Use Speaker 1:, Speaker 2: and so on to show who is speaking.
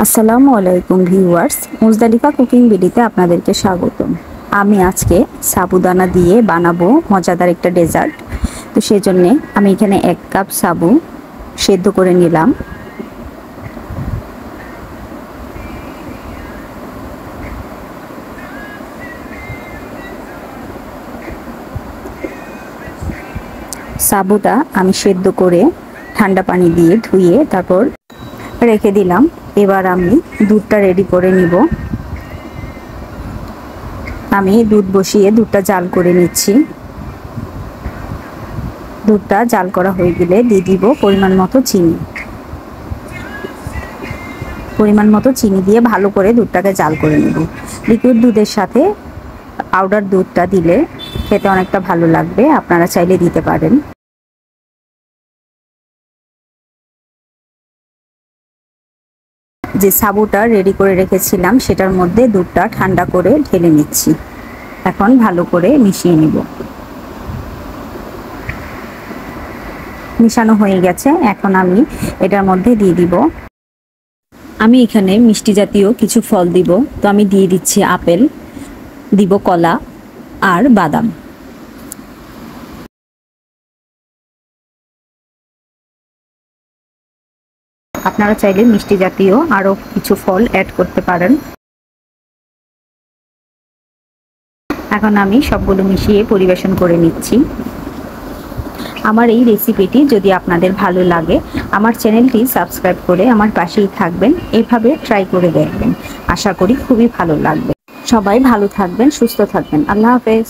Speaker 1: আসসালামু আলাইকুম viewers, Muzdalifah cooking ভিডিওতে আপনাদেরকে স্বাগতম। আমি আজকে সাবুদানা দিয়ে বানাবো মজাদার একটা ডেজার্ট। তো সেজন্য আমি এখানে 1 কাপ সাবু সেদ্ধ করে নিলাম। সাবুটা আমি সেদ্ধ করে ঠান্ডা পানি দিয়ে ধুয়ে তারপর রেখে দিলাম। এবার আমি দুধটা রেডি করে নিব। আমি দুধ বসিয়ে দুধটা জাল করে নিচ্ছি। দুধটা জাল করা হয়ে গেলে দিয়ে দিব পরিমাণ মতো চিনি। পরিমাণ মতো চিনি দিয়ে ভালো করে দুধটাকে জাল করে নেব। লিকুইড দুধের সাথে পাউডার দুধটা দিলে খেতে অনেকটা ভালো লাগবে, আপনারা চাইলে দিতে পারেন। যে সাবুটা রেডি করে রেখেছিলাম সেটার মধ্যে দুধটা ঠান্ডা করে ঢেলে নিচ্ছি। এখন ভালো করে মিশিয়ে নিব। মিশানো হয়ে গেছে, এখন আমি এটার মধ্যে দিয়ে দিব। আমি এখানে মিষ্টি জাতীয় কিছু ফল দিব। তো আমি দিয়ে দিচ্ছি আপেল, দিব কলা আর বাদাম। আপনারা চাইলে মিষ্টি জাতীয় আরো কিছু ফল অ্যাড করতে পারেন। এখন আমি সবগুলো মিশিয়ে পরিবেশন করে নিচ্ছি। আমার এই রেসিপিটি যদি আপনাদের ভালো লাগে, আমার চ্যানেলটি সাবস্ক্রাইব করে আমার পাশেই থাকবেন। এভাবে ট্রাই করে দেখবেন, আশা করি খুবই ভালো লাগবে। সবাই ভালো থাকবেন, সুস্থ থাকবেন। আল্লাহ হাফেজ।